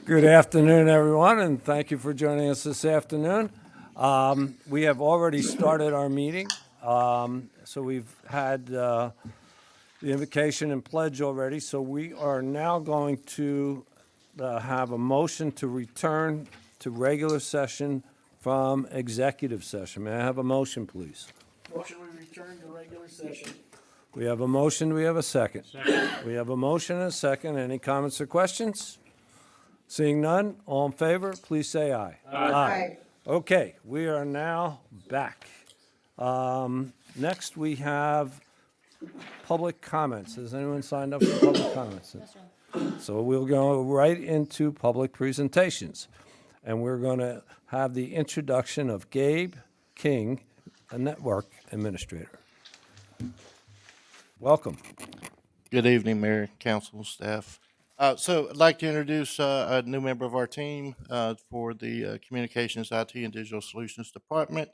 Good afternoon, everyone, and thank you for joining us this afternoon. We have already started our meeting, so we've had the invocation and pledge already, so we are now going to have a motion to return to regular session from executive session. May I have a motion, please? Motion we return to regular session. We have a motion, we have a second. We have a motion and a second. Any comments or questions? Seeing none, all in favor, please say aye. Aye. Okay, we are now back. Next, we have public comments. Has anyone signed up for public comments? So we'll go right into public presentations. And we're going to have the introduction of Gabe King, a network administrator. Welcome. Good evening, Mayor, Council, staff. So I'd like to introduce a new member of our team for the Communications, IT, and Digital Solutions Department.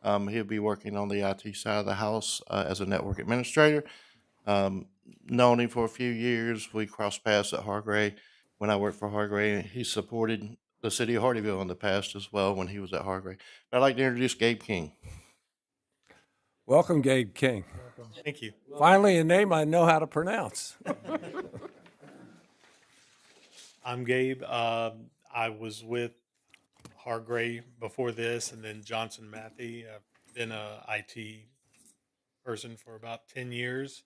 He'll be working on the IT side of the house as a network administrator. Known him for a few years. We crossed paths at Hargray when I worked for Hargray. He supported the city of Hardyville in the past as well when he was at Hargray. But I'd like to introduce Gabe King. Welcome, Gabe King. Thank you. Finally, a name I know how to pronounce. I'm Gabe. I was with Hargray before this, and then Johnson Matthey. I've been a IT person for about 10 years,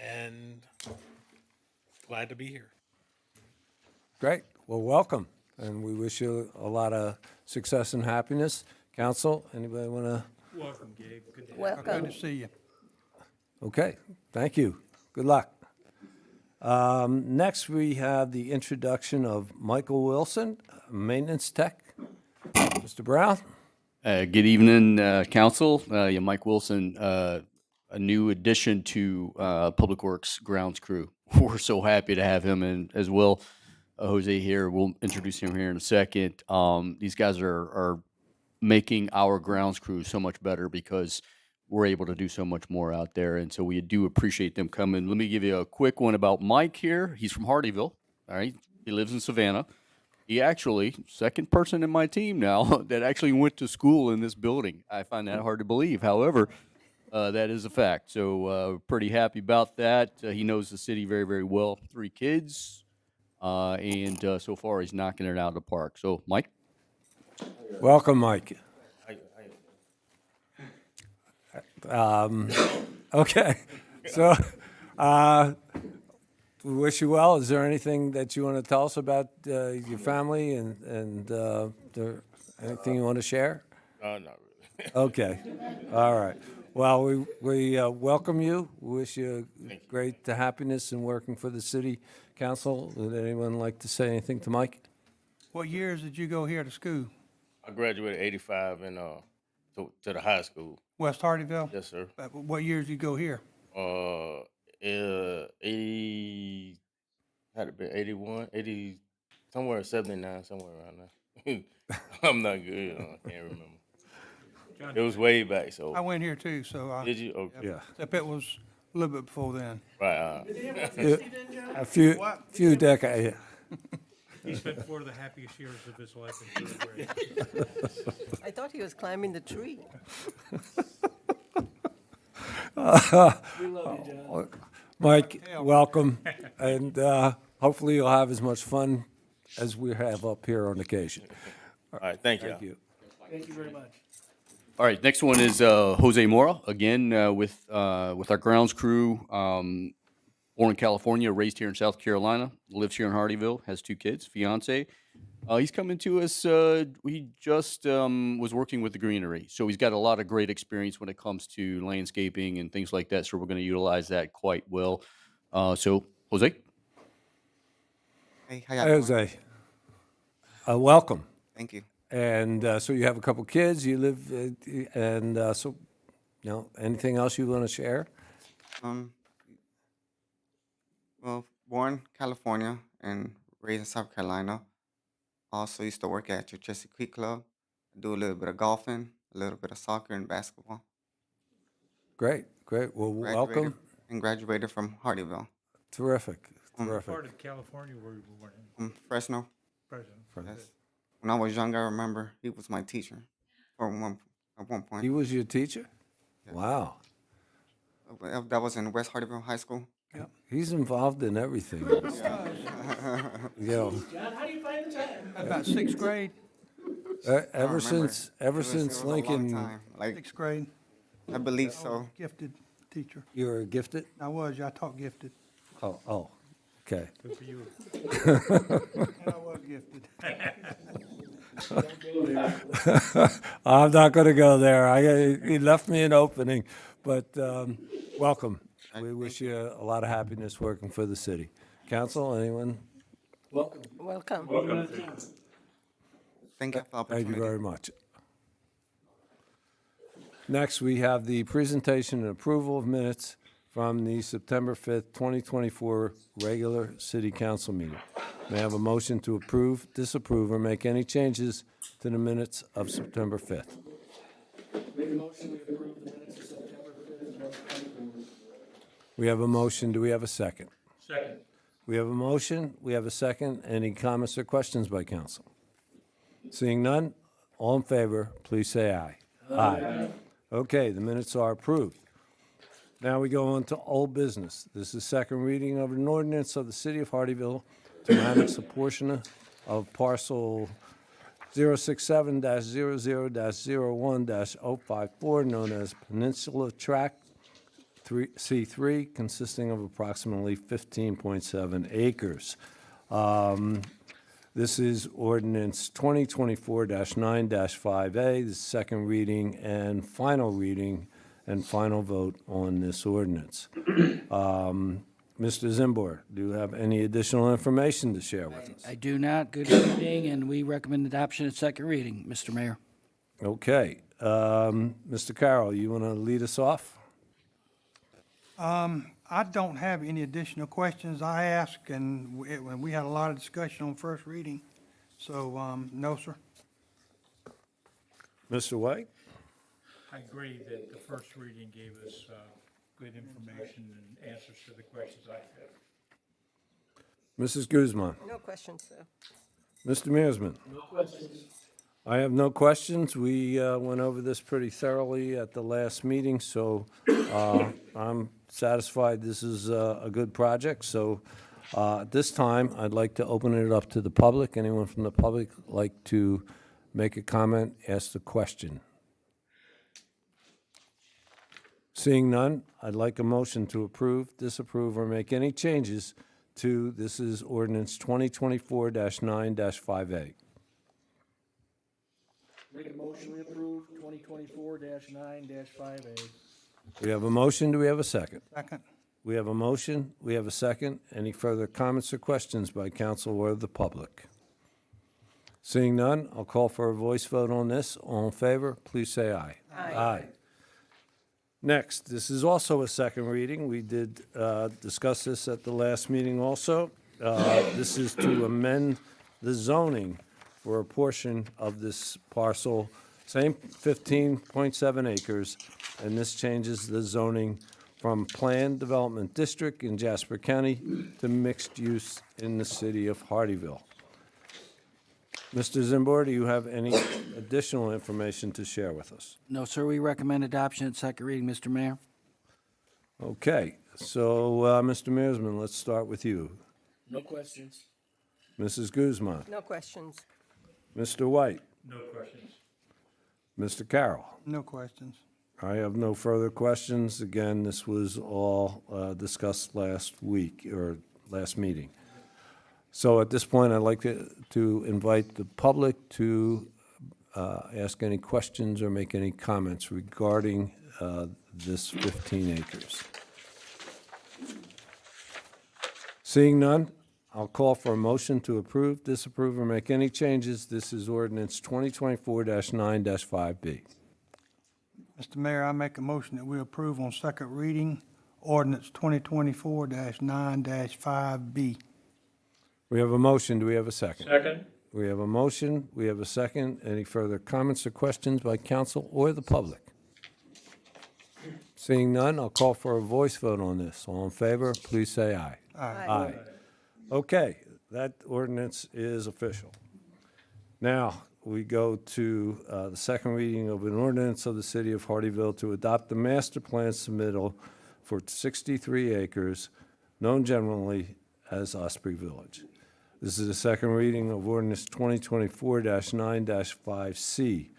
and glad to be here. Great. Well, welcome. And we wish you a lot of success and happiness. Council, anybody want to? Welcome, Gabe. Good to Welcome. Good to see you. Okay, thank you. Good luck. Next, we have the introduction of Michael Wilson, maintenance tech. Mr. Brown? Good evening, Council. Yeah, Mike Wilson, a new addition to Public Works grounds crew. We're so happy to have him in as well. Jose here. We'll introduce him here in a second. These guys are making our grounds crew so much better because we're able to do so much more out there. And so we do appreciate them coming. Let me give you a quick one about Mike here. He's from Hardyville. All right. He lives in Savannah. He actually, second person in my team now that actually went to school in this building. I find that hard to believe. However, that is a fact. So pretty happy about that. He knows the city very, very well. 3 kids. And so far he's knocking it out of the park. So, Mike? Welcome, Mike. Okay, so we wish you well. Is there anything that you want to tell us about your family and anything you want to share? Not really. Okay, all right. Well, we welcome you. Wish you great happiness in working for the city council. Would anyone like to say anything to Mike? What years did you go here to school? I graduated '85 and to the high school. West Hardyville? Yes, sir. What years did you go here? 80 had it been 81, 80 somewhere 79, somewhere around there. I'm not good. I can't remember. It was way back. So I went here too, so did you? Okay. Yeah, except it was a little bit before then. Right. a few decades. He spent 4 of the happiest years of his life in 3rd grade. I thought he was climbing the tree. Mike, welcome, and hopefully you'll have as much fun as we have up here on occasion. All right. Thank you. Thank you. Thank you very much. All right, next one is Jose Mora, again with our grounds crew. Born in California, raised here in South Carolina, lives here in Hardyville, has 2 kids, fiance. He's coming to us. He just was working with the greenery, so he's got a lot of great experience when it comes to landscaping and things like that. So we're going to utilize that quite well. So Jose, Hey, how y'all doing? Jose, welcome. Thank you. And so you have a couple kids. You live, and so anything else you want to share? Well, born California and raised in South Carolina. Also used to work at Cherchessie Creek Club. Do a little bit of golfing, a little bit of soccer and basketball. Great, great. Well, Graduated. welcome. Thank and graduated from Hardyville. Terrific, terrific. Part of California were you born in? Fresno. President. Yes. When I was young, I remember he was my teacher at one point. He was your teacher? Wow. That was in West Hardyville High School. He's involved in everything. Yeah. About sixth grade, Ever remember. since, ever It was since a long Lincoln, time. Like, sixth grade, I believe so. gifted teacher. you were gifted? I taught gifted. Oh, okay. Good for you. And I was gifted. I'm not going to go there. He left me an opening, but welcome. We wish you a lot of happiness working for the city. Council, anyone? Welcome. Thank you for the Thank opportunity. you very much. Next, we have the presentation and approval of minutes from the September 5th, 2024 regular city council meeting. May I have a motion to approve, disapprove, or make any changes to the minutes of September 5th? We have a motion. Do we have a second? Second. We have a motion. We have a second. Any comments or questions by council? Seeing none, all in favor, please say aye. Aye. Okay, the minutes are approved. Now we go on to old business. This is second reading of an ordinance of the city of Hardyville to annex a portion of parcel 067-00-01-054 known as Peninsula Tract C3, consisting of approximately 15.7 acres. This is ordinance 2024-9-5A, the second reading and final vote on this ordinance. Mr. Zimbor, do you have any additional information to share with us? I do not. Good evening, and we recommend adoption at second reading, Mr. Mayor. Okay. Mr. Carroll, you want to lead us off? I don't have any additional questions. I asked, and we had a lot of discussion on first reading. So, no, sir. Mr. White? I agree that the first reading gave us good information and answers to the questions I had. Mrs. Guzman? No questions, sir. Mr. Mearsman? No questions. I have no questions. We went over this pretty thoroughly at the last meeting, so I'm satisfied this is a good project. So at this time, I'd like to open it up to the public. Anyone from the public like to make a comment, ask a question? Seeing none, I'd like a motion to approve, disapprove, or make any changes to, this is ordinance 2024-9-5A. Make a motion we approve 2024-9-5A. We have a motion, do we have a second? Second. We have a motion, we have a second. Any further comments or questions by council or the public? Seeing none, I'll call for a voice vote on this. All in favor, please say aye. Aye. Next, this is also a second reading. We did discuss this at the last meeting also. This is to amend the zoning for a portion of this parcel, same 15.7 acres, and this changes the zoning from planned development district in Jasper County to mixed use in the city of Hardyville. Mr. Zimbor, do you have any additional information to share with us? No, sir, we recommend adoption at second reading, Mr. Mayor. Okay, so, Mr. Mearsman, let's start with you. No questions. Mrs. Guzman, No questions. Mr. White, No questions. Mr. Carroll. No questions. I have no further questions. Again, this was all discussed last week, or last meeting. So at this point, I'd like to invite the public to ask any questions or make any comments regarding this 15 acres. Seeing none, I'll call for a motion to approve, disapprove, or make any changes. This is ordinance 2024-9-5B. Mr. Mayor, I make a motion that we approve on second reading ordinance 2024-9-5B. We have a motion. Do we have a second? Second. We have a motion. We have a second. Any further comments or questions by council or the public? Seeing none, I'll call for a voice vote on this. All in favor, please say aye. Aye. Okay, that ordinance is official. Now, we go to the second reading of an ordinance of the City of Hardyville to adopt the master plan submittal for 63 acres, known generally as Osprey Village. This is the second reading of ordinance 2024-9-5C.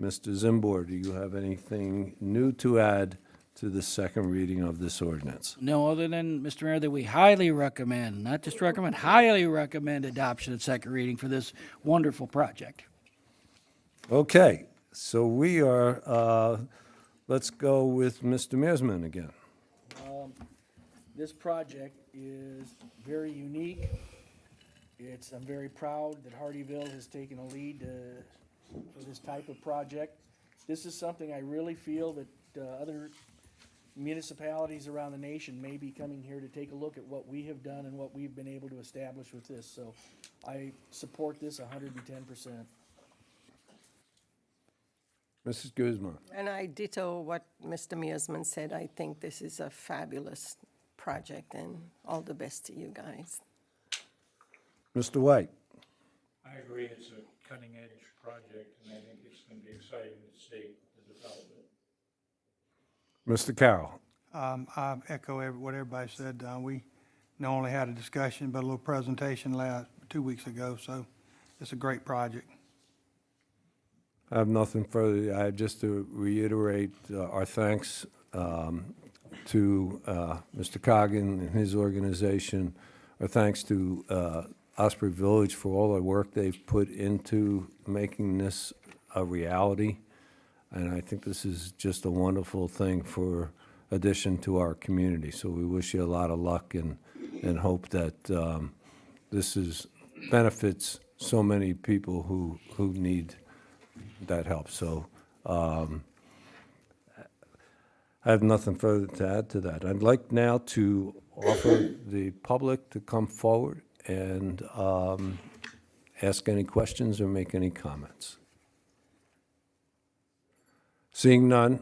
Mr. Zimbor, do you have anything new to add to the second reading of this ordinance? No, other than, Mr. Mayor, that we highly recommend, not just recommend, highly recommend adoption at second reading for this wonderful project. Okay, so we are, let's go with Mr. Mearsman again. This project is very unique. I'm very proud that Hardyville has taken a lead for this type of project. This is something I really feel that other municipalities around the nation may be coming here to take a look at what we have done and what we've been able to establish with this. So I support this 110%. Mrs. Guzman. And I ditto what Mr. Mearsman said. I think this is a fabulous project, and all the best to you guys. Mr. White. I agree, it's a cutting-edge project, and I think it's going to be exciting to see the development. Mr. Carroll. I echo what everybody said. We not only had a discussion, but a little presentation 2 weeks ago, so it's a great project. I have nothing further. I have just to reiterate our thanks to Mr. Coggin and his organization. Our thanks to Osprey Village for all the work they've put into making this a reality. And I think this is just a wonderful thing for addition to our community. So we wish you a lot of luck and hope that this benefits so many people who need that help. So I have nothing further to add to that. I'd like now to offer the public to come forward and ask any questions or make any comments. Seeing none,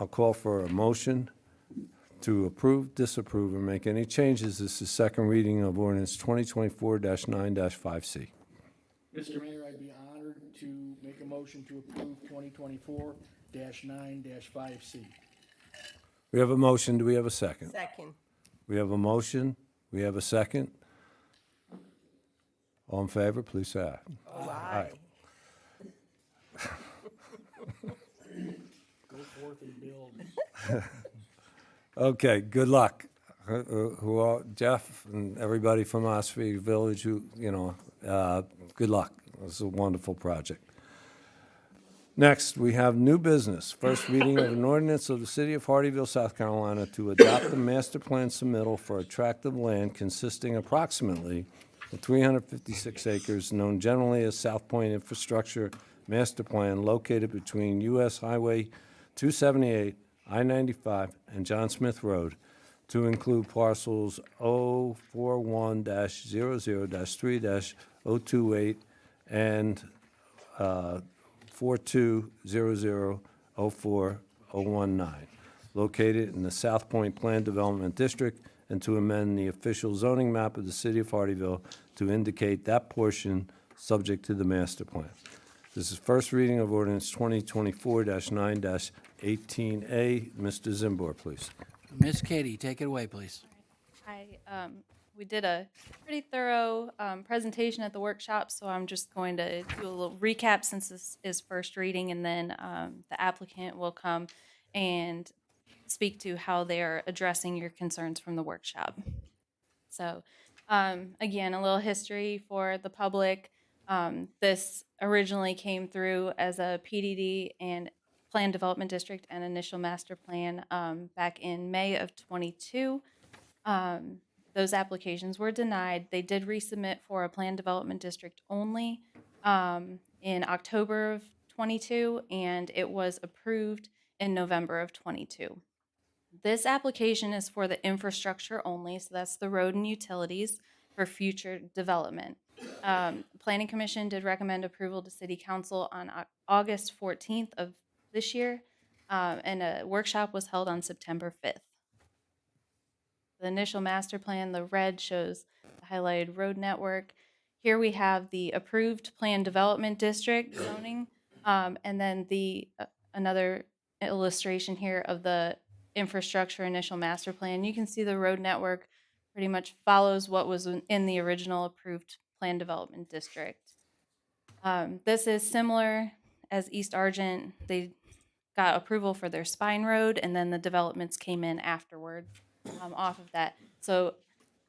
I'll call for a motion to approve, disapprove, or make any changes. This is second reading of ordinance 2024-9-5C. Mr. Mayor, I'd be honored to make a motion to approve 2024-9-5C. We have a motion. Do we have a second? Second. We have a motion. We have a second. All in favor, please say aye. Aye. Go forth and build. Okay, good luck. Jeff and everybody from Osprey Village, good luck. It's a wonderful project. Next, we have new business. First reading of an ordinance of the City of Hardyville, South Carolina, to adopt the master plan submittal for a tract of land consisting approximately of 356 acres, known generally as South Point Infrastructure Master Plan, located between U.S. Highway 278, I-95, and John Smith Road, to include parcels 041-00-3-028 and 420004-019, located in the South Point Plan Development District, and to amend the official zoning map of the City of Hardyville to indicate that portion subject to the master plan. This is first reading of ordinance 2024-9-18A. Mr. Zimbor, please. Miss Katie, take it away, please. We did a pretty thorough presentation at the workshop, so I'm just going to do a little recap since this is first reading, and then the applicant will come and speak to how they're addressing your concerns from the workshop. So, again, a little history for the public. This originally came through as a PDD and Plan Development District and Initial Master Plan back in May of '22. Those applications were denied. They did resubmit for a Plan Development District only in October of '22, and it was approved in November of '22. This application is for the infrastructure only, so that's the road and utilities for future development. Planning Commission did recommend approval to City Council on August 14th of this year. and a workshop was held on September 5th. The initial master plan, the red shows the highlighted road network. Here we have the approved plan development district zoning, and then another illustration here of the infrastructure initial master plan. You can see the road network pretty much follows what was in the original approved plan development district. This is similar as East Argent. They got approval for their spine road, and then the developments came in afterward off of that. So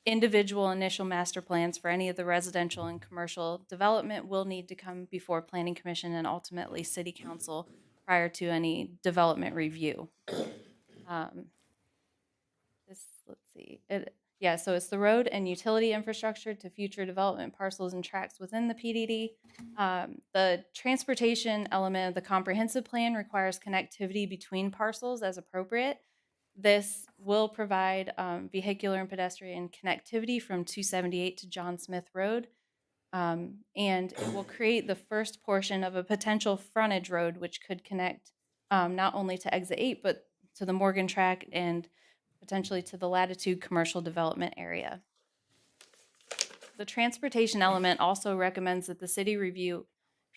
individual initial master plans for any of the residential and commercial development will need to come before Planning Commission and ultimately City Council prior to any development review. Let's see. So it's the road and utility infrastructure to future development parcels and tracts within the PDD. The transportation element of the comprehensive plan requires connectivity between parcels as appropriate. This will provide vehicular and pedestrian connectivity from 278 to John Smith Road. And it will create the first portion of a potential frontage road, which could connect not only to Exit 8, but to the Morgan Track and potentially to the Latitude Commercial Development Area. The transportation element also recommends that the city review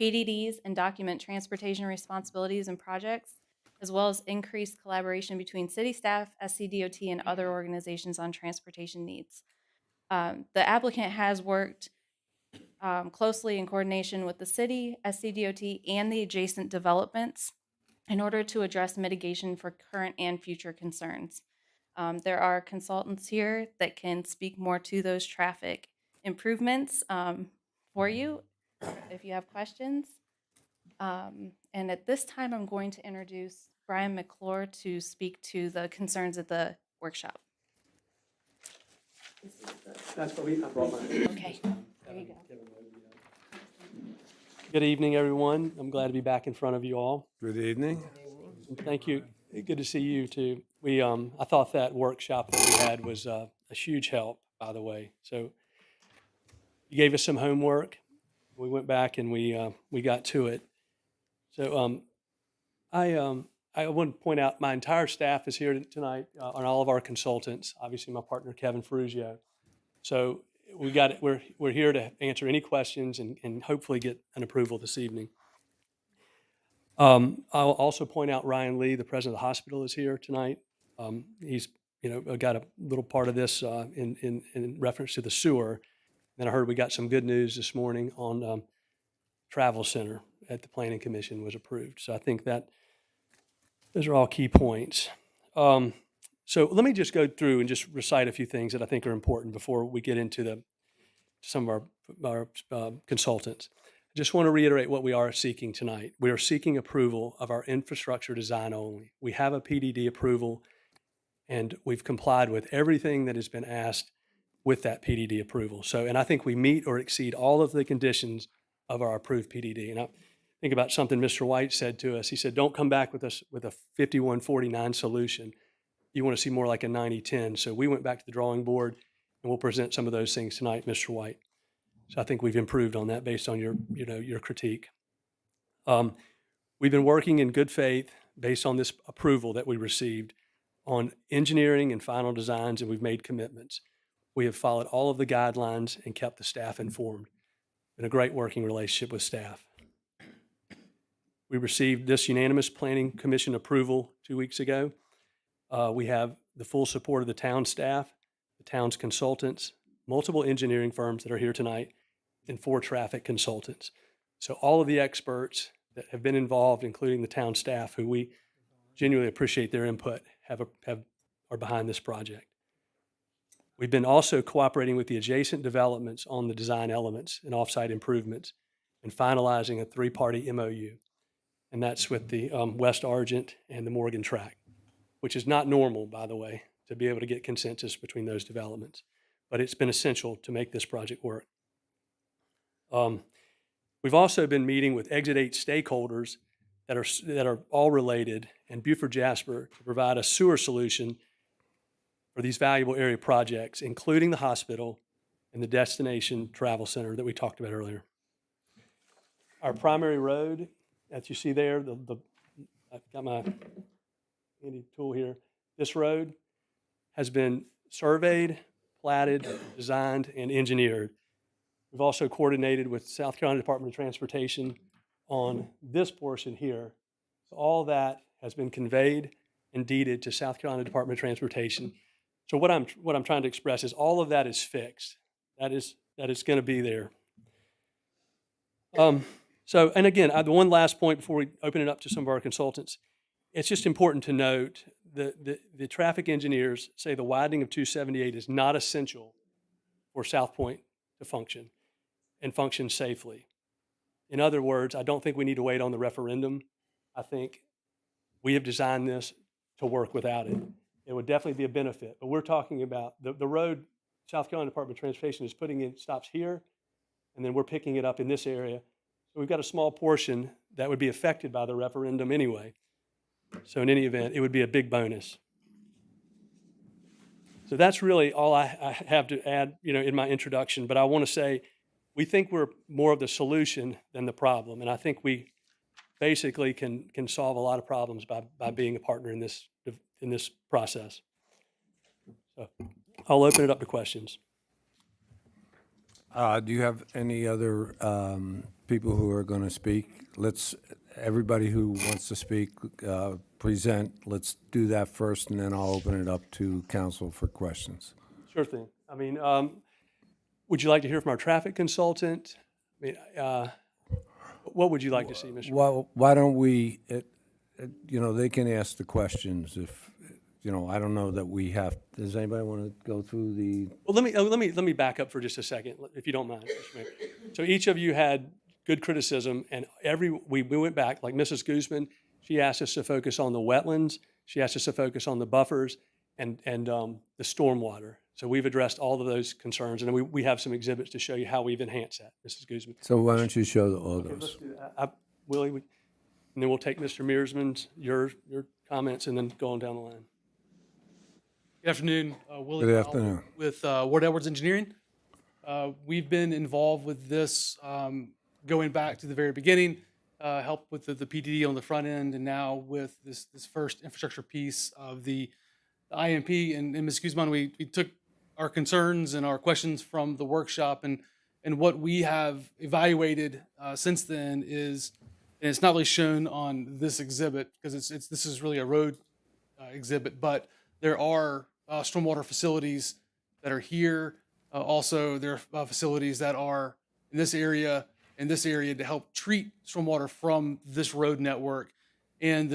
PDDs and document transportation responsibilities and projects, as well as increase collaboration between city staff, SCDOT, and other organizations on transportation needs. The applicant has worked closely in coordination with the city, SCDOT, and the adjacent developments in order to address mitigation for current and future concerns. There are consultants here that can speak more to those traffic improvements for you if you have questions. And at this time, I'm going to introduce Brian McClure to speak to the concerns at the workshop. That's what I brought mine. Okay, there you go. Good evening, everyone. I'm glad to be back in front of you all. Good evening. And thank you. Good to see you too. I thought that workshop that we had was a huge help, by the way. So you gave us some homework. We went back and we got to it. So I want to point out my entire staff is here tonight, and all of our consultants. Obviously, my partner Kevin Ferrugio. So we're here to answer any questions and hopefully get an approval this evening. I'll also point out Ryan Lee, the president of the hospital, is here tonight. He's got a little part of this in reference to the sewer. Then I heard we got some good news this morning on travel center at the Planning Commission was approved. So I think that those are all key points. So let me just go through and just recite a few things that I think are important before we get into some of our consultants. I just want to reiterate what we are seeking tonight. We are seeking approval of our infrastructure design only. We have a PDD approval, and we've complied with everything that has been asked with that PDD approval. And I think we meet or exceed all of the conditions of our approved PDD. And I think about something Mr. White said to us. He said, don't come back with us with a 51-49 solution. You want to see more like a 90-10. So we went back to the drawing board, and we'll present some of those things tonight, Mr. White. So I think we've improved on that based on your critique. We've been working in good faith based on this approval that we received on engineering and final designs, and we've made commitments. We have followed all of the guidelines and kept the staff informed. Been a great working relationship with staff. We received this unanimous Planning Commission approval 2 weeks ago. We have the full support of the town staff, the town's consultants, multiple engineering firms that are here tonight, and 4 traffic consultants. So all of the experts that have been involved, including the town staff, who we genuinely appreciate their input, are behind this project. We've been also cooperating with the adjacent developments on the design elements and offsite improvements and finalizing a 3-party MOU. And that's with the West Argent and the Morgan Track, which is not normal, by the way, to be able to get consensus between those developments. But it's been essential to make this project work. We've also been meeting with Exit 8 stakeholders that are all related and Buford Jasper to provide a sewer solution for these valuable area projects, including the hospital and the destination travel center that we talked about earlier. Our primary road, as you see there, the I've got my handy tool here. This road has been surveyed, platted, designed, and engineered. We've also coordinated with South Carolina Department of Transportation on this portion here. So all that has been conveyed and deeded to South Carolina Department of Transportation. So what I'm trying to express is all of that is fixed. That is going to be there. So, and again, the one last point before we open it up to some of our consultants, it's just important to note that the traffic engineers say the widening of 278 is not essential for South Point to function and function safely. In other words, I don't think we need to wait on the referendum. I think we have designed this to work without it. It would definitely be a benefit, but we're talking about the road South Carolina Department of Transportation is putting in stops here, and then we're picking it up in this area. So we've got a small portion that would be affected by the referendum anyway. So in any event, it would be a big bonus. So that's really all I have to add, in my introduction. But I want to say, we think we're more of the solution than the problem, and I think we basically can solve a lot of problems by being a partner in this process. So I'll open it up to questions. Do you have any other people who are going to speak? Everybody who wants to speak, present. Let's do that first, and then I'll open it up to council for questions. Sure thing. I mean, would you like to hear from our traffic consultant? I mean, what would you like to see, Mr. Well, why don't we, they can ask the questions if, I don't know that we have, does anybody want to go through the? Well, let me back up for just a second, if you don't mind, Mr. Mayor. So each of you had good criticism, and we went back, like Mrs. Guzman, she asked us to focus on the wetlands, she asked us to focus on the buffers and the stormwater. So we've addressed all of those concerns, and we have some exhibits to show you how we've enhanced that, Mrs. Guzman. So why don't you show all Okay, let's those? do that. Willie, and then we'll take Mr. Mearsman's, your comments, and then go on down the line. Good afternoon, Willie. Good Powell afternoon. With Ward Edwards Engineering. We've been involved with this going back to the very beginning, helped with the PDD on the front end, and now with this first infrastructure piece of the IMP. And Ms. Guzman, we took our concerns and our questions from the workshop, and what we have evaluated since then is, and it's not really shown on this exhibit because this is really a road exhibit, but there are stormwater facilities that are here. Also, there are facilities that are in this area to help treat stormwater from this road network. And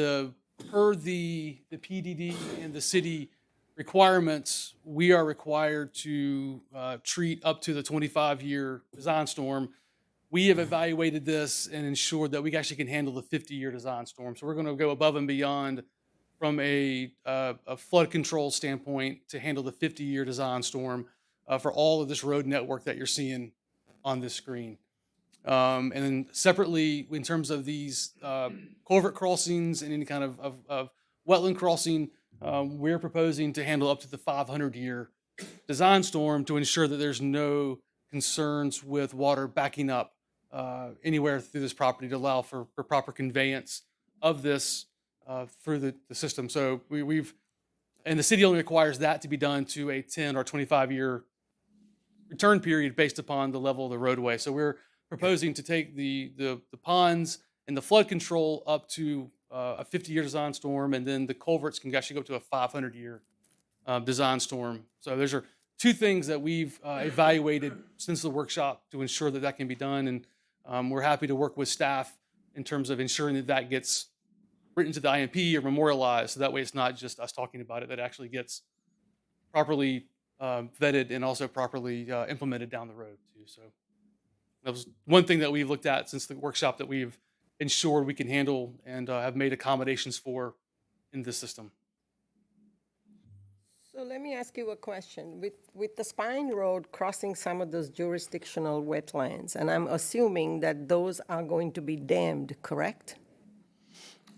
per the PDD and the city requirements, we are required to treat up to the 25-year design storm. We have evaluated this and ensured that we actually can handle the 50-year design storm. So we're going to go above and beyond from a flood control standpoint to handle the 50-year design storm for all of this road network that you're seeing on this screen. And then separately, in terms of these culvert crossings and any kind of wetland crossing, we're proposing to handle up to the 500-year design storm to ensure that there's no concerns with water backing up anywhere through this property to allow for proper conveyance of this through the system. So and the city only requires that to be done to a 10 or 25-year return period based upon the level of the roadway. So we're proposing to take the ponds and the flood control up to a 50-year design storm, and then the culverts can actually go to a 500-year design storm. So those are two things that we've evaluated since the workshop to ensure that that can be done. And we're happy to work with staff in terms of ensuring that that gets written to the IMP or memorialized, so that way it's not just us talking about it, that actually gets properly vetted and also properly implemented down the road too. So that was one thing that we've looked at since the workshop that we've ensured we can handle and have made accommodations for in this system. So let me ask you a question. With the Spine Road crossing some of those jurisdictional wetlands, and I'm assuming that those are going to be dammed, correct?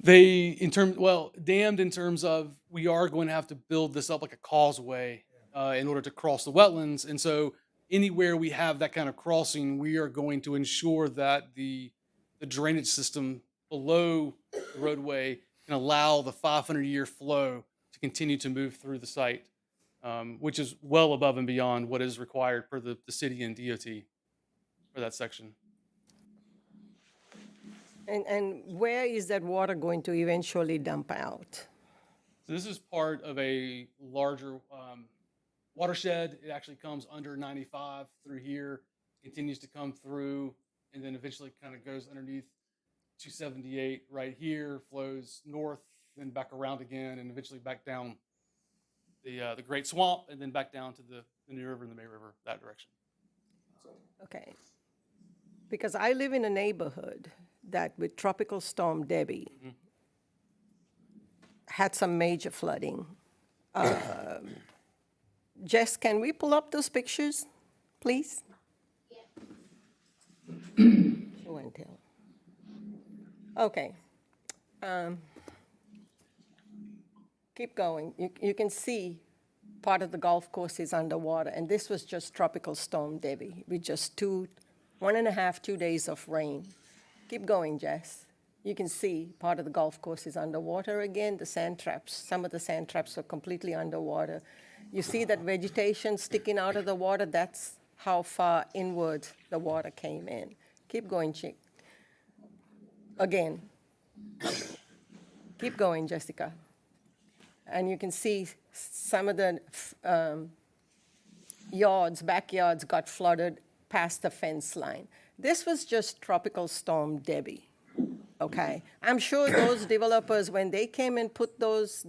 Dammed in terms of we are going to have to build this up like a causeway in order to cross the wetlands. And so anywhere we have that kind of crossing, we are going to ensure that the drainage system below the roadway can allow the 500-year flow to continue to move through the site, which is well above and beyond what is required per the city and DOT for that section. And where is that water going to eventually dump out? So this is part of a larger watershed. It actually comes under 95 through here, continues to come through, and then eventually kind of goes underneath 278 right here, flows north, then back around again, and eventually back down the Great Swamp, and then back down to the New River and the May River, that direction. Okay. Because I live in a neighborhood that with Tropical Storm Debbie had some major flooding. Jess, can we pull up those pictures, please? Show and tell. Okay. Keep going. You can see part of the golf course is underwater, and this was just Tropical Storm Debbie with just 1.5, 2 days of rain. Keep going, Jess. You can see part of the golf course is underwater again. The sand traps, some of the sand traps are completely underwater. You see that vegetation sticking out of the water? That's how far inward the water came in. Keep going, Chick. Again. Keep going, Jessica. And you can see some of the backyards got flooded past the fence line. This was just Tropical Storm Debbie, okay? I'm sure those developers, when they came and put those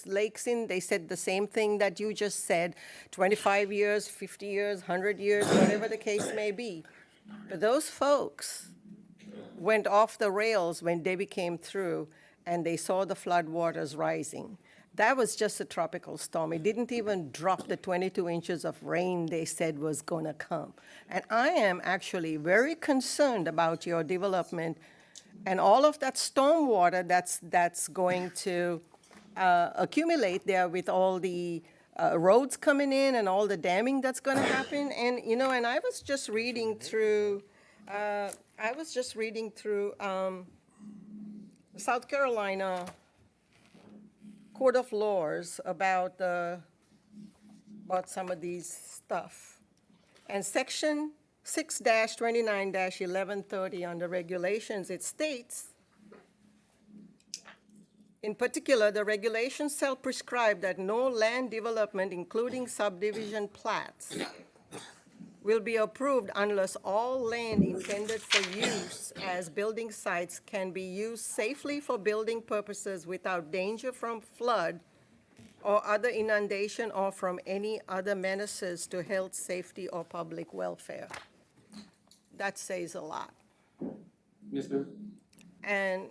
lakes in, they said the same thing that you just said, 25 years, 50 years, 100 years, whatever the case may be. But those folks went off the rails when Debbie came through and they saw the flood waters rising. That was just a tropical storm. It didn't even drop the 22 inches of rain they said was going to come. And I am actually very concerned about your development and all of that storm water that's going to accumulate there with all the roads coming in and all the damming that's going to happen. And, and I was just reading through, South Carolina Court of Laws about some of these stuff. And Section 6-29-1130 under regulations, it states, in particular, the regulations shall prescribe that no land development, including subdivision plats, will be approved unless all land intended for use as building sites can be used safely for building purposes without danger from flood or other inundation or from any other menaces to health, safety, or public welfare. That says a lot. Yes, ma'am. And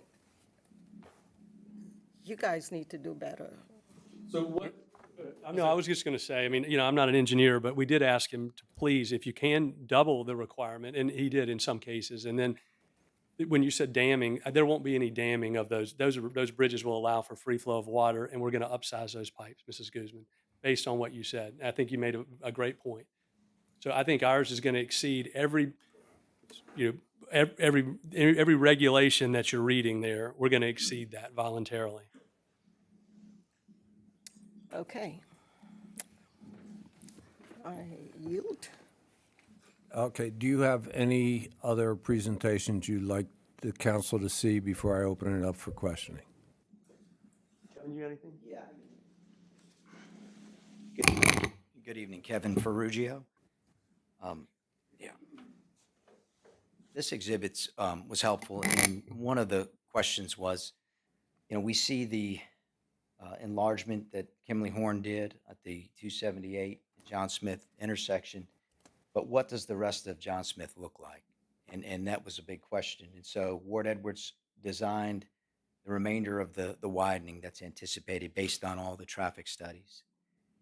you guys need to do better. So what? No, I was just going to say, I mean, I'm not an engineer, but we did ask him to please, if you can, double the requirement, and he did in some cases. And then when you said damming, there won't be any damming of those. Those bridges will allow for free flow of water, and we're going to upsize those pipes, Mrs. Guzman, based on what you said. I think you made a great point. So I think ours is going to exceed every regulation that you're reading there. We're going to exceed that voluntarily. Okay. I yield. Okay, do you have any other presentations you'd like the council to see before I open it up for questioning? Kevin, you got anything? Yeah. Good evening, Kevin Ferrugio. This exhibit was helpful, and one of the questions was, we see the enlargement that Kimley Horn did at the 278 John Smith intersection, but what does the rest of John Smith look like? And that was a big question. And so Ward Edwards designed the remainder of the widening that's anticipated based on all the traffic studies.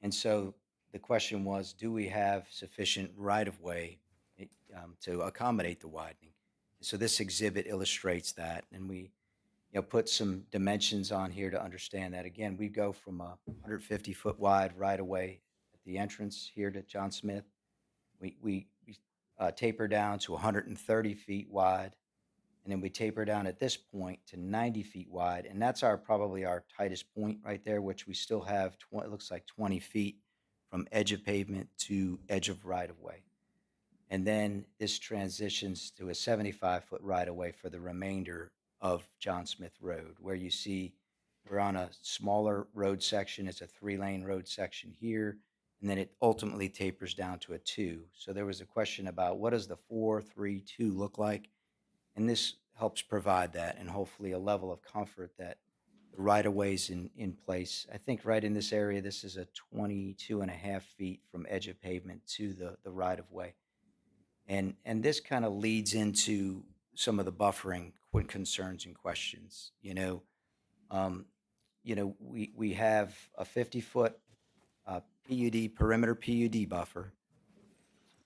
And so the question was, do we have sufficient right-of-way to accommodate the widening? And so this exhibit illustrates that, and we put some dimensions on here to understand that. Again, we go from a 150-foot wide right-of-way at the entrance here to John Smith. We taper down to 130 feet wide And then we taper down at this point to 90 feet wide. And that's probably our tightest point right there, which we still have, it looks like 20 feet from edge of pavement to edge of right-of-way. And then this transitions to a 75-foot right-of-way for the remainder of John Smith Road, where you see we're on a smaller road section. It's a 3-lane road section here, and then it ultimately tapers down to a 2. So there was a question about what does the 4, 3, 2 look like? And this helps provide that and hopefully a level of comfort that the right-of-way's in place. I think right in this area, this is a 22.5 feet from edge of pavement to the right-of-way. And this kind of leads into some of the buffering concerns and questions. We have a 50-foot PUD, perimeter PUD buffer,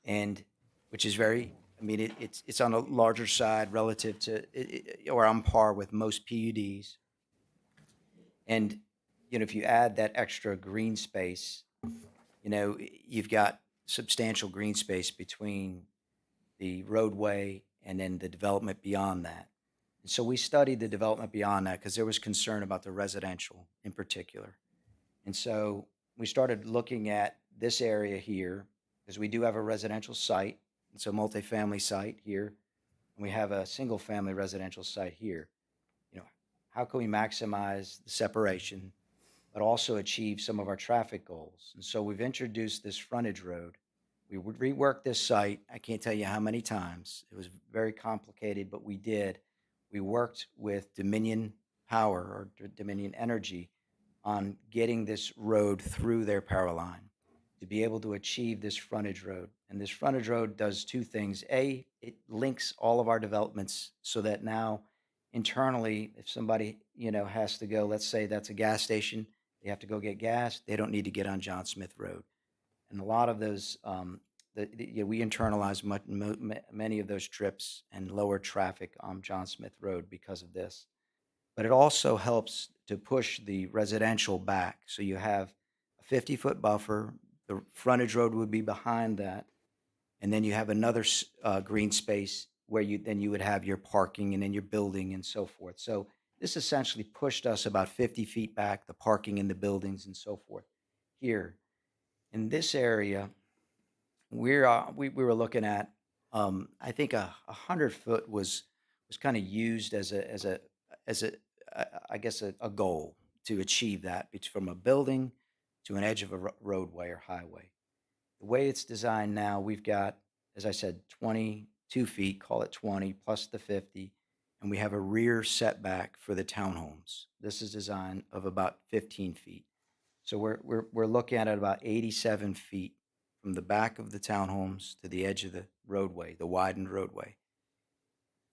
and which is very, I mean, it's on a larger side relative to, or on par with most PUDs. And, if you add that extra green space, you've got substantial green space between the roadway and then the development beyond that. And so we studied the development beyond that because there was concern about the residential in particular. And so we started looking at this area here because we do have a residential site. It's a multifamily site here. And we have a single family residential site here. How can we maximize the separation, but also achieve some of our traffic goals? And so we've introduced this frontage road. We would rework this site. I can't tell you how many times. It was very complicated, but we did. We worked with Dominion Power or Dominion Energy on getting this road through their power line to be able to achieve this frontage road. And this frontage road does 2 things. A, it links all of our developments so that now internally, if somebody, has to go, let's say that's a gas station, they have to go get gas, they don't need to get on John Smith Road. And a lot of those, we internalize many of those trips and lower traffic on John Smith Road because of this. But it also helps to push the residential back. So you have a 50-foot buffer, the frontage road would be behind that, and then you have another green space where you would have your parking and then your building and so forth. So this essentially pushed us about 50 feet back, the parking in the buildings and so forth. Here, in this area, we were looking at, I think 100-foot was kind of used as a goal to achieve that from a building to an edge of a roadway or highway. The way it's designed now, we've got, as I said, 22 feet, call it 20, plus the 50, and we have a rear setback for the townhomes. This is designed of about 15 feet. So we're looking at about 87 feet from the back of the townhomes to the edge of the roadway, the widened roadway.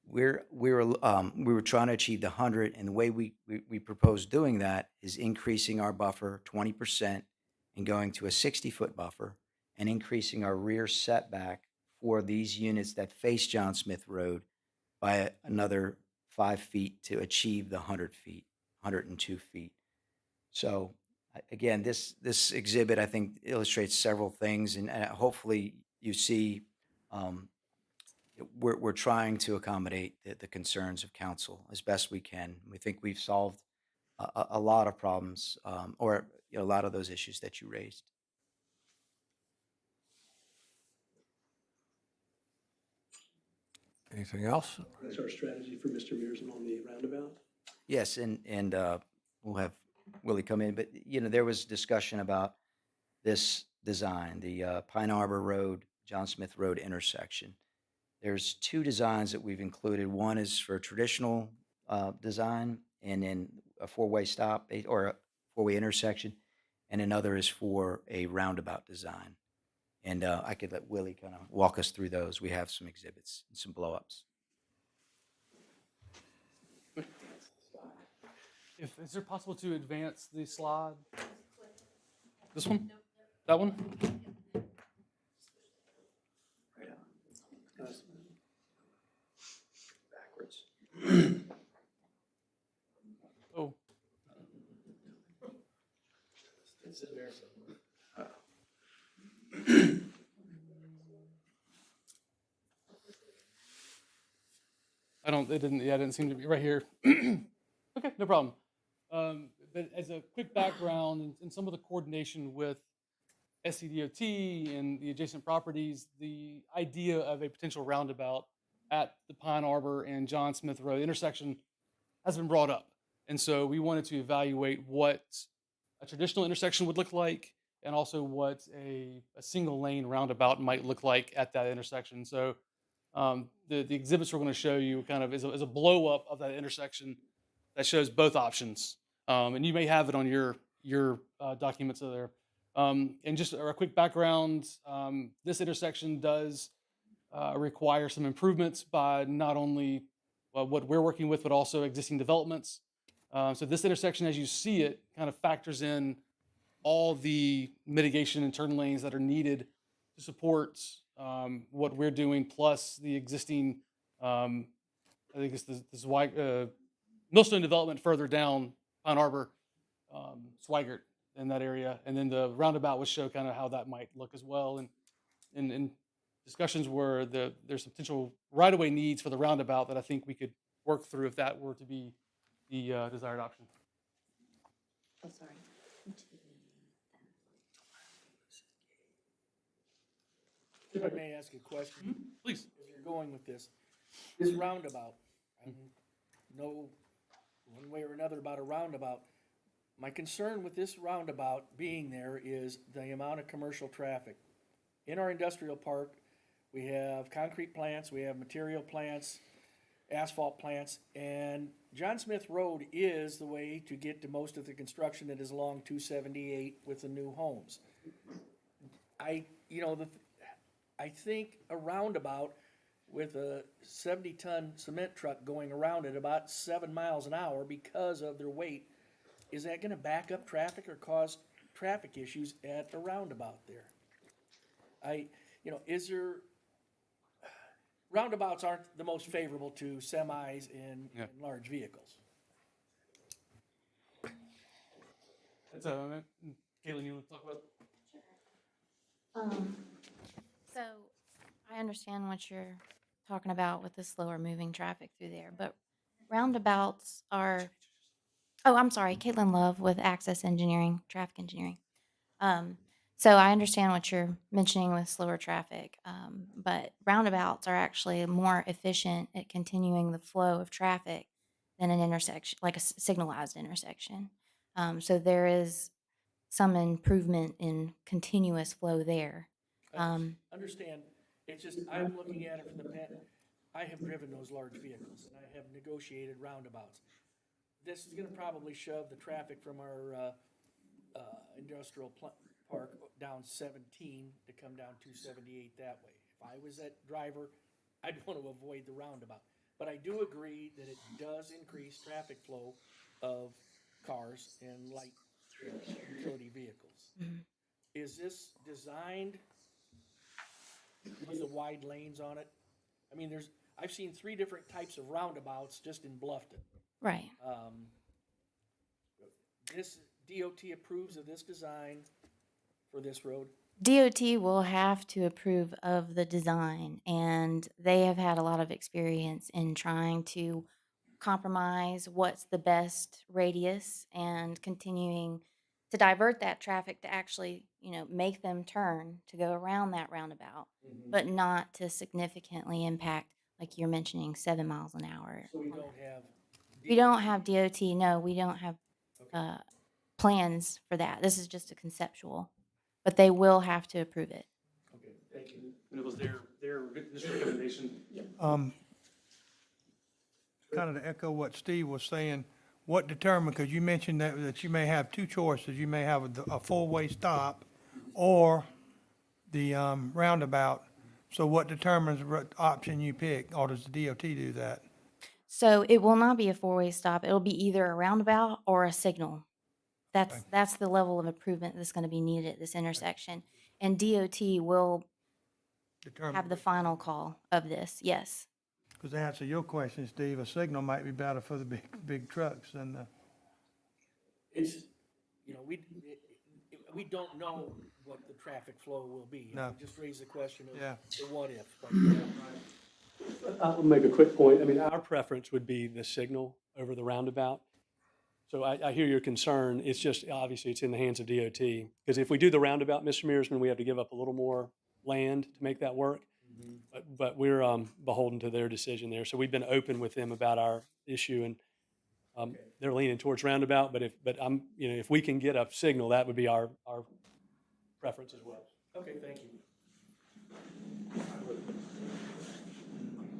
We were trying to achieve the 100, and the way we propose doing that is increasing our buffer 20% and going to a 60-foot buffer and increasing our rear setback for these units that face John Smith Road by another 5 feet to achieve the 100 feet, 102 feet. So again, this exhibit, I think, illustrates several things, and hopefully you see we're trying to accommodate the concerns of council as best we can. We think we've solved a lot of problems, or a lot of those issues that you raised. Anything else? That's our strategy for Mr. Mearson on the roundabout. Yes, and we'll have Willie come in, but there was discussion about this design, the Pine Arbor Road, John Smith Road intersection. There's 2 designs that we've included. One is for traditional design, and then a 4-way stop or a 4-way intersection, and another is for a roundabout design. And I could let Willie kind of walk us through those. We have some exhibits and some blow-ups. Is it possible to advance the slide? This one? That one? Backwards. Oh. it didn't seem to be right here. Okay, no problem. But as a quick background and some of the coordination with SCDOT and the adjacent properties, the idea of a potential roundabout at the Pine Arbor and John Smith Road intersection has been brought up. And so we wanted to evaluate what a traditional intersection would look like and also what a single lane roundabout might look like at that intersection. So the exhibits we're going to show you kind of is a blow up of that intersection that shows both options. And you may have it on your documents there. And just a quick background, this intersection does require some improvements by not only what we're working with, but also existing developments. So this intersection, as you see it, kind of factors in all the mitigation and turn lanes that are needed to support what we're doing, plus the existing, I think it's this Millstone development further down Pine Arbor, Swigert in that area. And then the roundabout would show kind of how that might look as well. And discussions were there's some potential right-of-way needs for the roundabout that I think we could work through if that were to be the desired option. Oh, sorry. If I may ask a question? Please. As you're going with this roundabout, I know one way or another about a roundabout. My concern with this roundabout being there is the amount of commercial traffic. In our industrial park, we have concrete plants, we have material plants, asphalt plants, and John Smith Road is the way to get to most of the construction that is along 278 with the new homes. I think a roundabout with a 70-ton cement truck going around at about 7 miles an hour because of their weight, is that gonna back up traffic or cause traffic issues at a roundabout there? Roundabouts aren't the most favorable to semis and large vehicles. That's Caitlin, you want to talk about? So I understand what you're talking about with the slower moving traffic through there, but roundabouts are, oh, I'm sorry, Caitlin Love with Access Engineering, Traffic Engineering. So I understand what you're mentioning with slower traffic, but roundabouts are actually more efficient at continuing the flow of traffic than an intersection, like a signalized intersection. So there is some improvement in continuous flow there. Understand, it's just, I'm looking at it from the I have driven those large vehicles and I have negotiated roundabouts. This is gonna probably shove the traffic from our, industrial park down 17 to come down 278 that way. If I was that driver, I'd want to avoid the roundabout. But I do agree that it does increase traffic flow of cars and light utility vehicles. Is this designed with the wide lanes on it? I mean, I've seen 3 different types of roundabouts just in Bluffton. Right. This DOT approves of this design for this road? DOT will have to approve of the design, and they have had a lot of experience in trying to compromise what's the best radius and continuing to divert that traffic to actually, make them turn to go around that roundabout, but not to significantly impact, like you're mentioning, 7 miles an hour. So we don't have. We don't have DOT, no, we don't have plans for that. This is just a conceptual, but they will have to approve it. Okay, thank you. And it was their initial recommendation. Kind of to echo what Steve was saying, what determined, because you mentioned that you may have 2 choices. You may have a four-way stop or the roundabout. So what determines what option you pick, or does the DOT do that? So it will not be a 4-way stop. It'll be either a roundabout or a signal. That's the level of improvement that's going to be needed at this intersection. And DOT will have the final call of this, yes. Because to answer your question, Steve, a signal might be better for the big trucks than the. It's, we don't know what the traffic flow will be. No. Just raise the question of Yeah. the what if. But, I'll make a quick point. I mean, our preference would be the signal over the roundabout. So I hear your concern. It's just, obviously, it's in the hands of DOT. Because if we do the roundabout, Mr. Mearsman, we have to give up a little more land to make that work. But we're beholden to their decision there. So we've been open with them about our issue, and they're leaning towards roundabout. But I'm, if we can get a signal, that would be our preference as well. Okay, thank you.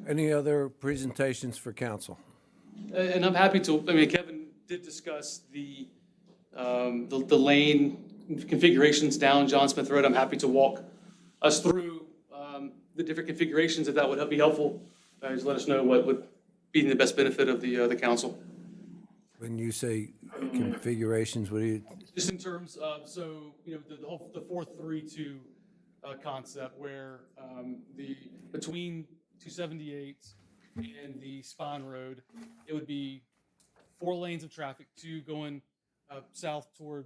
Any other presentations for council? And I'm happy to, I mean, Kevin did discuss the lane configurations down John Smith Road. I'm happy to walk us through the different configurations, if that would be helpful. Just let us know what would be in the best benefit of the council. When you say configurations, what do you? Just in terms of, so, the 4-3-2 concept where between 278 and the Spine Road, it would be 4 lanes of traffic, 2 going south toward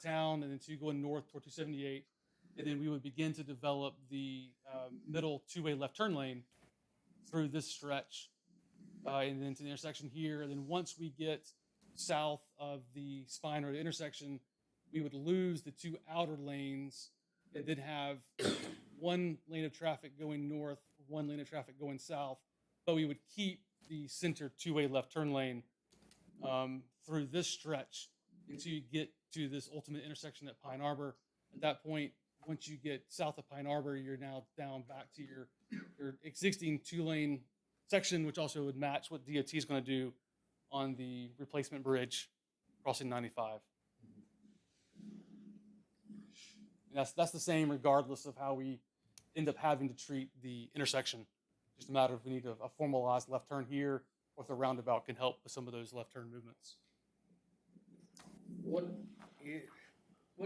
town, and then 2 going north toward 278. And then we would begin to develop the middle 2-way left turn lane through this stretch, and then to the intersection here. And then once we get south of the Spine Road intersection, we would lose the 2 outer lanes and then have 1 lane of traffic going north, 1 lane of traffic going south. But we would keep the center 2-way left turn lane through this stretch until you get to this ultimate intersection at Pine Arbor. At that point, once you get south of Pine Arbor, you're now down back to your existing 2-lane section, which also would match what DOT is going to do on the replacement bridge crossing 95. And that's the same regardless of how we end up having to treat the intersection. Just a matter of we need a formalized left turn here, or if the roundabout can help with some of those left turn movements. What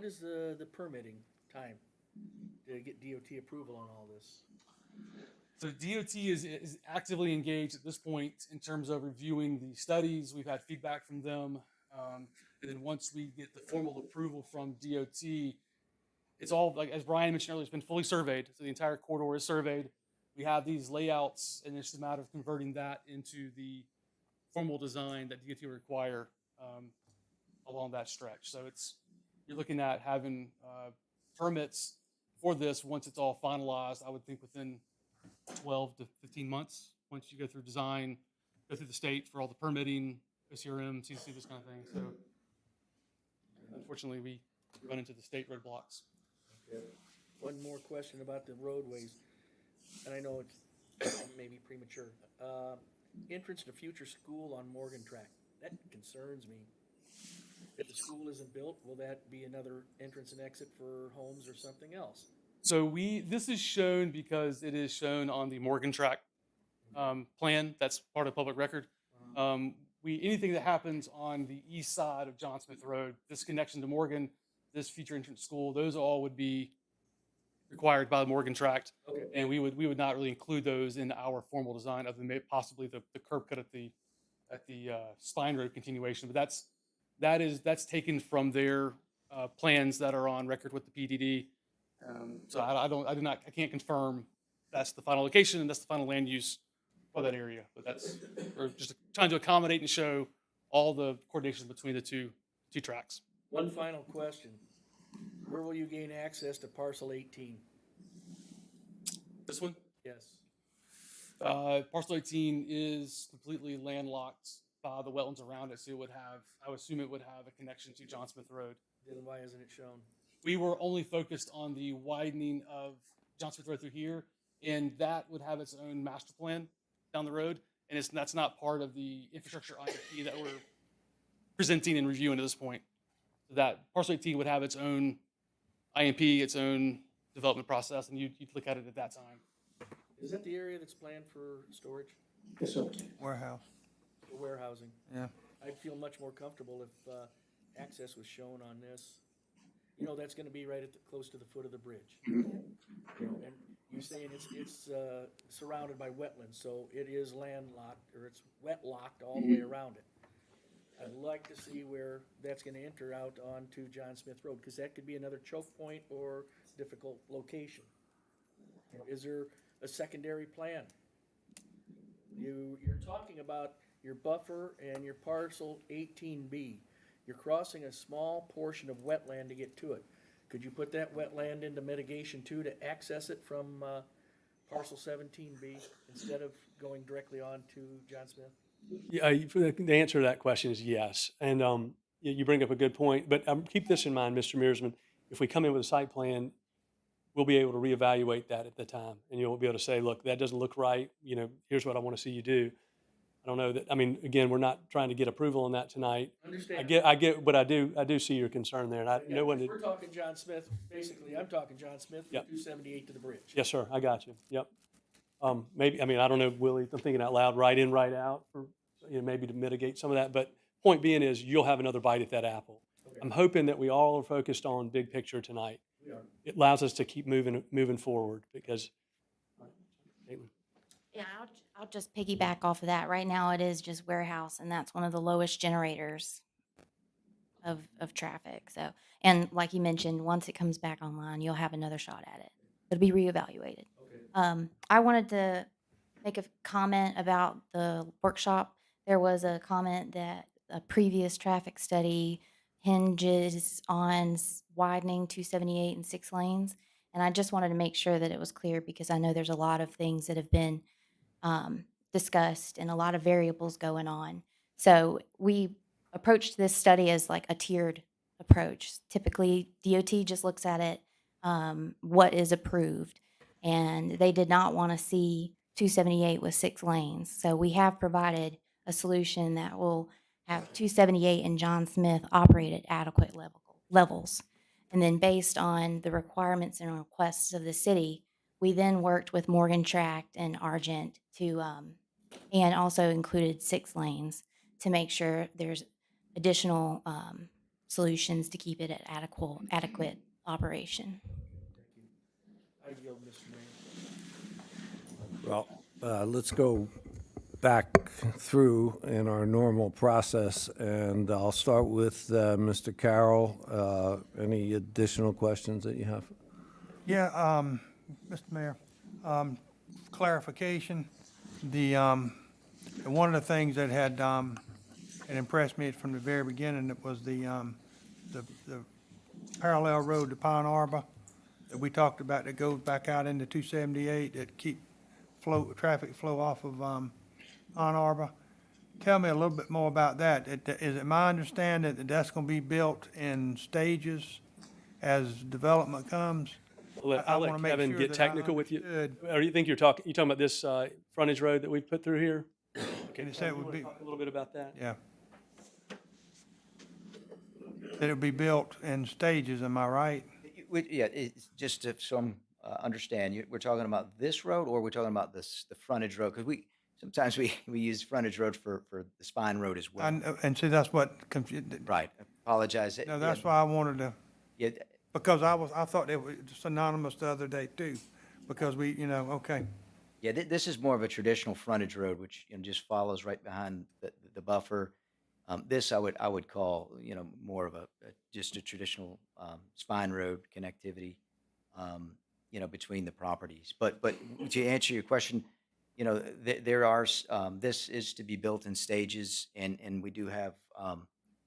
is the permitting time to get DOT approval on all this? So DOT is actively engaged at this point in terms of reviewing the studies. We've had feedback from them. And then once we get the formal approval from DOT, it's all, like as Brian mentioned earlier, it's been fully surveyed. So the entire corridor is surveyed. We have these layouts, and it's just a matter of converting that into the formal design that DOT will require along that stretch. So you're looking at having permits for this once it's all finalized. I would think within 12 to 15 months, once you go through design, go through the state for all the permitting, OCRM, CCC, this kind of thing. So unfortunately, we run into the state roadblocks. Okay. One more question about the roadways, and I know it's maybe premature. Entrance to future school on Morgan Track, that concerns me. If the school isn't built, will that be another entrance and exit for homes or something else? So this is shown because it is shown on the Morgan Track plan. That's part of public record. Anything that happens on the east side of John Smith Road, this connection to Morgan, this future entrance school, those all would be required by the Morgan Tract. Okay. And we would not really include those in our formal design, other than possibly the curb cut at the Spine Road continuation. But that's taken from their plans that are on record with the PDD. So I can't confirm that's the final location and that's the final land use for that area. But we're just trying to accommodate and show all the coordination between the two tracks. One final question. Where will you gain access to parcel 18? This one? Yes. Parcel 18 is completely landlocked by the wetlands around it, so I would assume it would have a connection to John Smith Road. Then why isn't it shown? We were only focused on the widening of John Smith Road through here, and that would have its own master plan down the road, and that's not part of the infrastructure IMP that we're presenting and reviewing at this point. So that parcel 18 would have its own IMP, its own development process, and you'd look at it at that time. Is that the area that's planned for storage Yes, sir. Warehouse. or warehousing? Yeah. I'd feel much more comfortable if access was shown on this. That's going to be right close to the foot of the bridge. And you're saying it's surrounded by wetlands, so it is landlocked, or it's wet-locked all the way around it. I'd like to see where that's going to enter out onto John Smith Road, because that could be another choke point or difficult location. Is there a secondary plan? You're talking about your buffer and your parcel 18B. You're crossing a small portion of wetland to get to it. Could you put that wetland into mitigation too to access it from parcel 17B instead of going directly on to John Smith? Yeah, the answer to that question is yes. And you bring up a good point. But keep this in mind, Mr. Mearsman. If we come in with a site plan, we'll be able to reevaluate that at the time. And you'll be able to say, look, that doesn't look right. You know, here's what I want to see you do. I don't know that, I mean, again, we're not trying to get approval on that tonight. Understand. I get, but I do see your concern there. And I Yeah, know when if it, we're talking John Smith, basically, I'm talking John Smith from Yep. 278 to the bridge. yes, sir, I got you. Yep. Maybe, I mean, I don't know, Willie, I'm thinking out loud, right in, right out, for, maybe to mitigate some of that. But point being is you'll have another bite at that apple. I'm hoping that we all are focused on big picture tonight. We are. It allows us to keep moving forward because. Yeah, I'll just piggyback off of that. Right now, it is just warehouse, and that's one of the lowest generators of traffic. So, and like you mentioned, once it comes back online, you'll have another shot at it. It'll be reevaluated. I wanted to make a comment about the workshop. There was a comment that a previous traffic study hinges on widening 278 and 6 lanes. And I just wanted to make sure that it was clear because I know there's a lot of things that have been discussed and a lot of variables going on. So we approached this study as like a tiered approach. Typically, DOT just looks at it, what is approved. And they did not want to see 278 with 6 lanes. So we have provided a solution that will have 278 and John Smith operate at adequate levels. And then based on the requirements and requests of the city, we then worked with Morgan Tract and Argent to, and also included 6 lanes to make sure there's additional solutions to keep it at adequate operation. I yield, Mr. Mayor. Well, let's go back through in our normal process, and I'll start with Mr. Carroll. Any additional questions that you have? Yeah, Mr. Mayor, clarification, one of the things that had impressed me from the very beginning, it was the parallel road to Pine Arbor that we talked about that goes back out into 278 that keep traffic flow off of Pine Arbor. Tell me a little bit more about that. Is it my understanding that that's going to be built in stages as development comes? I'll let wanna make Kevin sure get that I technical with you. understood. Or you think you're talking about this frontage road that we've put through here? Okay, You said it you would wanna be- talk a little bit about that? Yeah. That it'll be built in stages, am I right? Yeah, it's just to some understand, we're talking about this road or we're talking about the frontage road? Because sometimes we use frontage road for the spine road as well. And see, that's what confused. Right, apologize. No, that's why I wanted to, Yeah, because I thought they were synonymous the other day too, because okay. yeah, this is more of a traditional frontage road, which just follows right behind the buffer. This I would call more of just a traditional spine road connectivity, between the properties. But to answer your question, there are this is to be built in stages, and we do have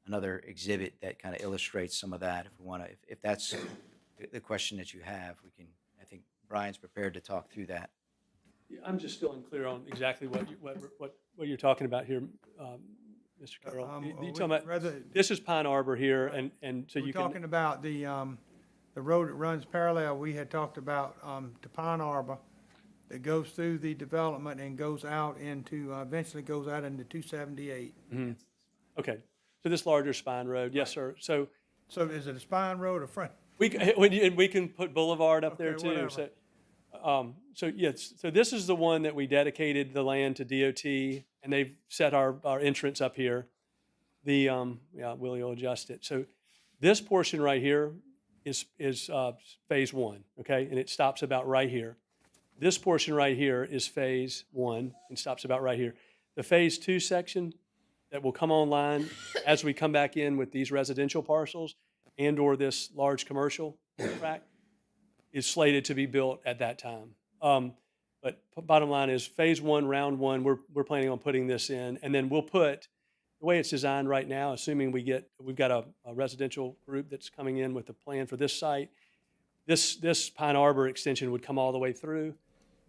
another exhibit that kind of illustrates some of that. If we want to, if that's the question that you have, we can. I think Brian's prepared to talk through that. Yeah, I'm just still unclear on exactly what you're talking about here, Mr. Carroll. You talking about, this is Pine Arbor here, and so We're you talking can, about the road that runs parallel, we had talked about to Pine Arbor, that goes through the development and goes out into, eventually goes out into 278. okay. So this larger spine road, yes, sir. So So is it a spine road or front? we can put Boulevard up there Okay, too. whatever. So yes, so this is the one that we dedicated the land to DOT, and they've set our entrance up here. Willie will adjust it. So this portion right here is phase 1, okay, and it stops about right here. This portion right here is phase 1 and stops about right here. The phase 2 section that will come online as we come back in with these residential parcels and/or this large commercial tract is slated to be built at that time. But bottom line is phase one, round one, we're planning on putting this in, and then we'll put, the way it's designed right now, assuming we've got a residential group that's coming in with a plan for this site, this Pine Arbor extension would come all the way through,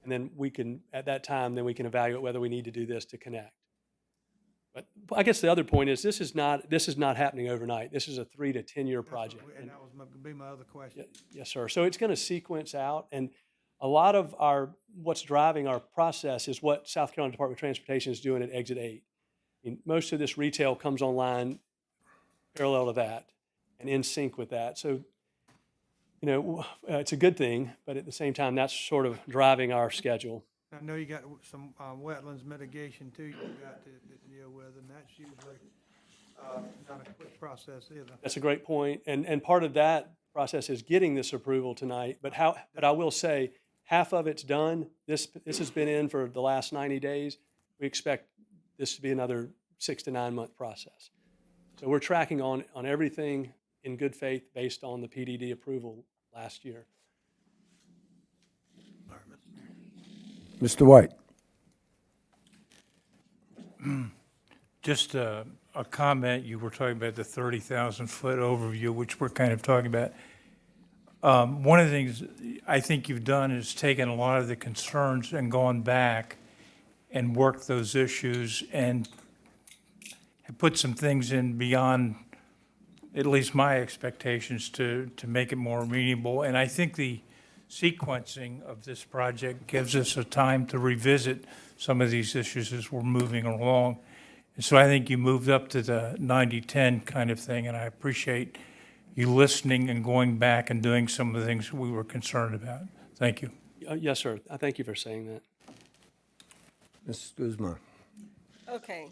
and then we can, at that time, then we can evaluate whether we need to do this to connect. But I guess the other point is this is not happening overnight. This is a 3 to 10 year project. And that was gonna be my other question. Yes, sir. So it's going to sequence out, and a lot of what's driving our process is what South Carolina Department of Transportation is doing at Exit 8. I mean, most of this retail comes online parallel to that and in sync with that. So, you know, it's a good thing, but at the same time, that's sort of driving our schedule. I know you got some wetlands mitigation too you got to deal with, and that's usually not a quick process either. That's a great point. And part of that process is getting this approval tonight. But I will say, half of it's done. This has been in for the last 90 days. We expect this to be another 6 to 9 month process. So we're tracking on everything in good faith based on the PDD approval last year. Mr. White? Just a comment, you were talking about the 30,000-foot overview, which we're kind of talking about. One of the things I think you've done is taken a lot of the concerns and gone back and worked those issues and have put some things in beyond at least my expectations to make it more meaningful. And I think the sequencing of this project gives us a time to revisit some of these issues as we're moving along. And so I think you moved up to the 90-10 kind of thing, and I appreciate you listening and going back and doing some of the things we were concerned about. Thank you. Yes, sir. I thank you for saying that. Mrs. Guzman? Okay,